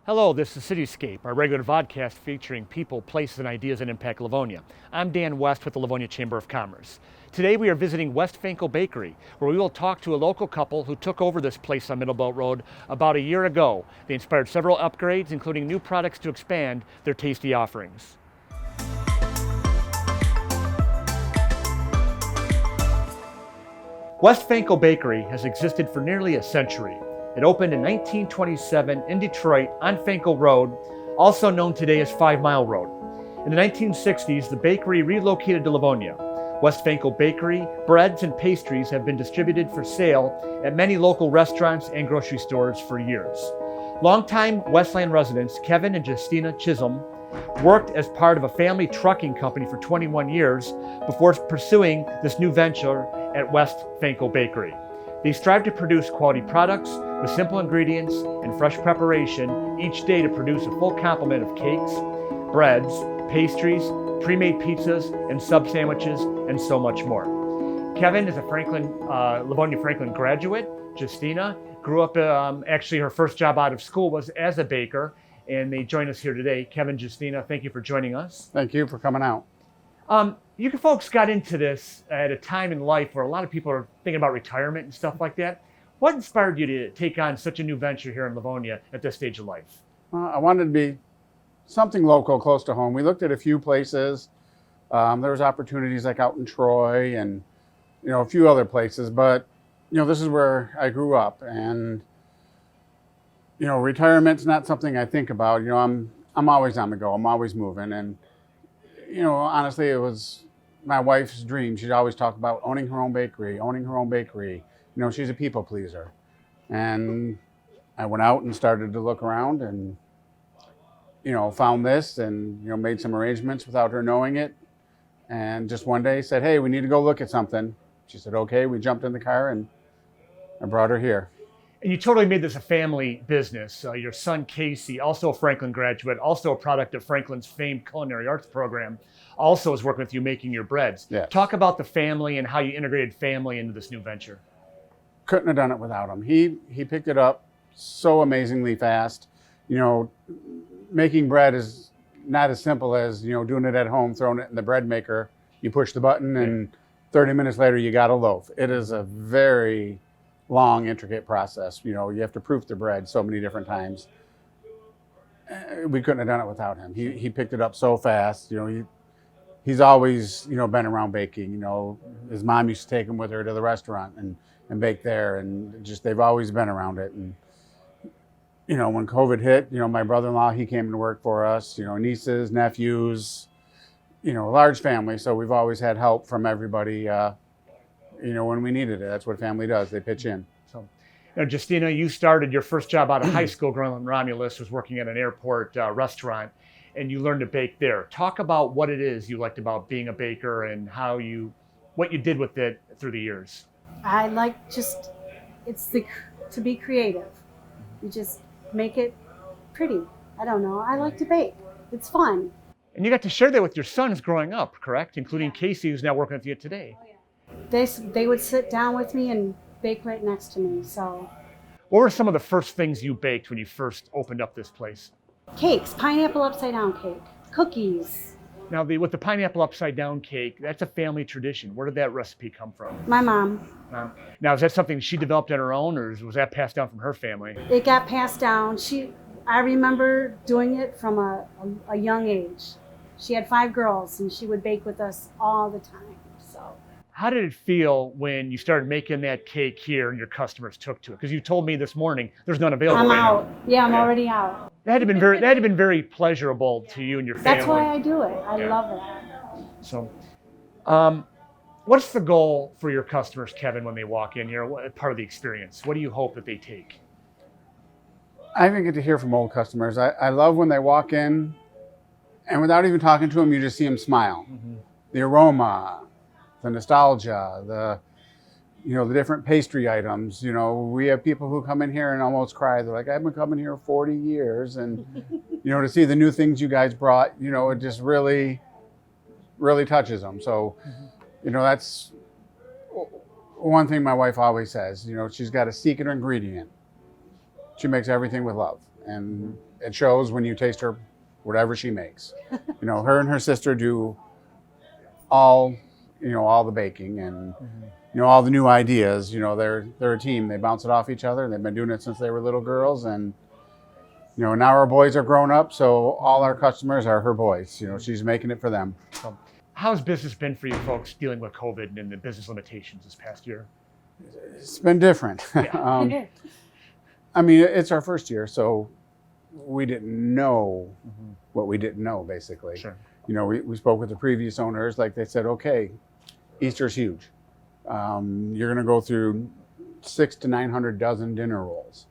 Hello, this is Cityscape, our regular vodcast featuring people, places, and ideas that impact Livonia. I'm Dan West with the Livonia Chamber of Commerce. Today we are visiting West Fenkell Bakery, where we will talk to a local couple who took over this place on Middlebelt Road about a year ago. They inspired several upgrades, including new products to expand their tasty offerings. West Fenkell Bakery has existed for nearly a century. It opened in 1927 in Detroit on Fenkell Road, also known today as 5 Mile Road. In the 1960s, the bakery relocated to Livonia. West Fenkell Bakery breads and pastries have been distributed for sale at many local restaurants and grocery stores for years. Longtime Westland residents Kevin and Justina Chisholm worked as part of a family trucking company for 21 years before pursuing this new venture at West Fenkell Bakery. They strive to produce quality products with simple ingredients and fresh preparation each day to produce a full complement of cakes, breads, pastries, pre-made pizzas, and sub sandwiches, and so much more. Kevin is a Livonia Franklin graduate. Justina grew up, actually her first job out of school was as a baker, and they join us here today. Kevin, Justina, thank you for joining us. Thank you for coming out. You folks got into this at a time in life where a lot of people are thinking about retirement and stuff like that. What inspired you to take on such a new venture here in Livonia at this stage of life? I wanted to be something local, close to home. We looked at a few places. There was opportunities like out in Troy and a few other places, but this is where I grew up, and retirement's not something I think about. I'm always on the go. I'm always moving, and honestly, it was my wife's dream. She'd always talk about owning her own bakery. She's a people pleaser. And I went out and started to look around and, found this and, made some arrangements without her knowing it. And just one day said, hey, we need to go look at something. She said, okay. We jumped in the car and I brought her here. And you totally made this a family business. Your son, Casey, also a Franklin graduate, also a product of Franklin's famed culinary arts program, also is working with you making your breads. Yes. Talk about the family and how you integrated family into this new venture. Couldn't have done it without him. He picked it up so amazingly fast. Making bread is not as simple as, doing it at home, throwing it in the bread maker. You push the button and 30 minutes later you got a loaf. It is a very long, intricate process. You have to proof the bread so many different times. We couldn't have done it without him. He picked it up so fast. He's always, been around baking. His mom used to take him with her to the restaurant and bake there, and just they've always been around it. And when COVID hit, my brother-in-law, he came to work for us. Nieces, nephews, a large family. So we've always had help from everybody. When we needed it. That's what family does. They pitch in. So, Justina, you started your first job out of high school growing up in Romulus, was working at an airport restaurant, and you learned to bake there. Talk about what it is you liked about being a baker and what you did with it through the years. I like to be creative. You just make it pretty. I don't know. I like to bake. It's fun. And you got to share that with your sons growing up, correct? Including Casey, who's now working with you today. They would sit down with me and bake right next to me. So, what were some of the first things you baked when you first opened up this place? Cakes, pineapple upside down cake, cookies. Now, with the pineapple upside down cake, that's a family tradition. Where did that recipe come from? My mom. Now, is that something she developed on her own, or was that passed down from her family? It got passed down. I remember doing it from a young age. She had 5 girls, and she would bake with us all the time. How did it feel when you started making that cake here and your customers took to it? Because you told me this morning there's none available. I'm right out. now. Yeah, I'm already out. That had been very pleasurable to you and your family. That's why I do it. I love it. So, what's the goal for your customers, Kevin, when they walk in here? What part of the experience? What do you hope that they take? I even get to hear from old customers. I love when they walk in, and without even talking to them, you just see them smile. Mm-hmm. The aroma, the nostalgia, the different pastry items. We have people who come in here and almost cry. They're like, I've been coming here 40 years. And, to see the new things you guys brought, it just really, really touches them. So, that's one thing my wife always says. She's got a secret ingredient. She makes everything with love. and it shows when you taste her, whatever she makes. You know, her and her sister do all the baking and all the new ideas. You know, they're a team. They bounce it off each other. They've been doing it since they were little girls, and now our boys are grown up, so all our customers are her boys. You know, she's making it for them. So how's business been for you folks dealing with COVID and the business limitations this past year? It's been different. I mean, it's our first year, so we didn't know what we didn't know, basically. Sure. You know, we spoke with the previous owners, like they said, okay, Easter's huge. You're going to go through 600 to 900 dozen dinner rolls.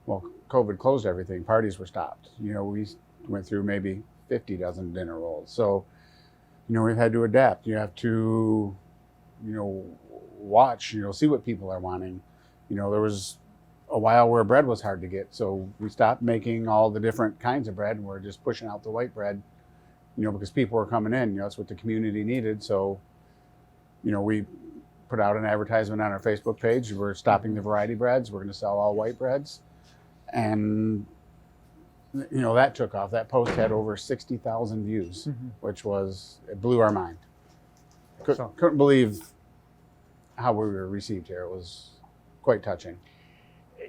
Well, COVID closed everything. Parties were stopped. You know, we went through maybe 50 dozen dinner rolls. So, we've had to adapt. You have to, watch, see what people are wanting. There was a while where bread was hard to get. So we stopped making all the different kinds of bread and we're just pushing out the white bread, because people were coming in. That's what the community needed. So, we put out an advertisement on our Facebook page. We're stopping the variety breads. We're going to sell all white breads. And, that took off. That post had over 60,000 views, which it blew our mind. Couldn't believe how we were received here. It was quite touching.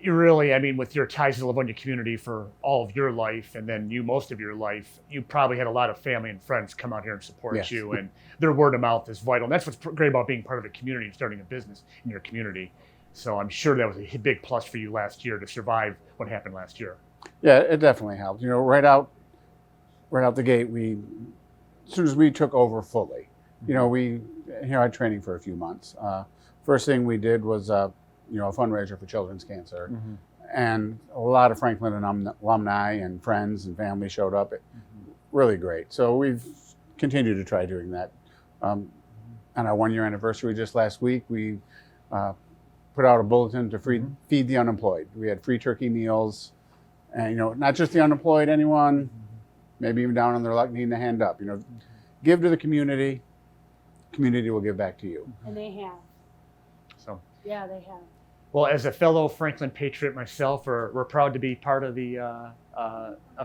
You really, I mean, with your ties to the Livonia community for all of your life, and then most of your life, you probably had a lot of family and friends come out here and support you, and their word of mouth is vital. And that's what's great about being part of a community and starting a business in your community. So I'm sure that was a big plus for you last year to survive what happened last year. Yeah, it definitely helped. Right out the gate, as soon as we took over fully, we had training for a few months. First thing we did was a fundraiser for children's cancer. And a lot of Franklin alumni and friends and family showed up. Really great. So we've continued to try doing that. On our 1-year anniversary just last week, we put out a bulletin to feed the unemployed. We had free turkey meals, and not just the unemployed, anyone, maybe even down on their luck needing a hand up. Give to the community. Community will give back to you. And they have. So. Yeah, they have. Well, as a fellow Franklin patriot myself, we're proud to be part of a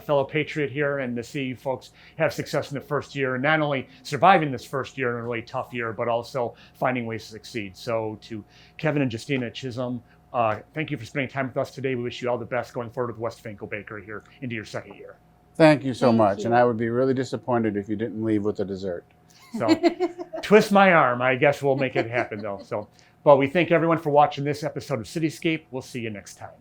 fellow patriot here and to see you folks have success in the first year, and not only surviving this first year in a really tough year, but also finding ways to succeed. So to Kevin and Justina Chisholm, thank you for spending time with us today. We wish you all the best going forward with West Fenkell Bakery here into your second year. Thank you so much. And I would be really disappointed if you didn't leave with a dessert. So twist my arm. I guess we'll make it happen though. But we thank everyone for watching this episode of Cityscape. We'll see you next time.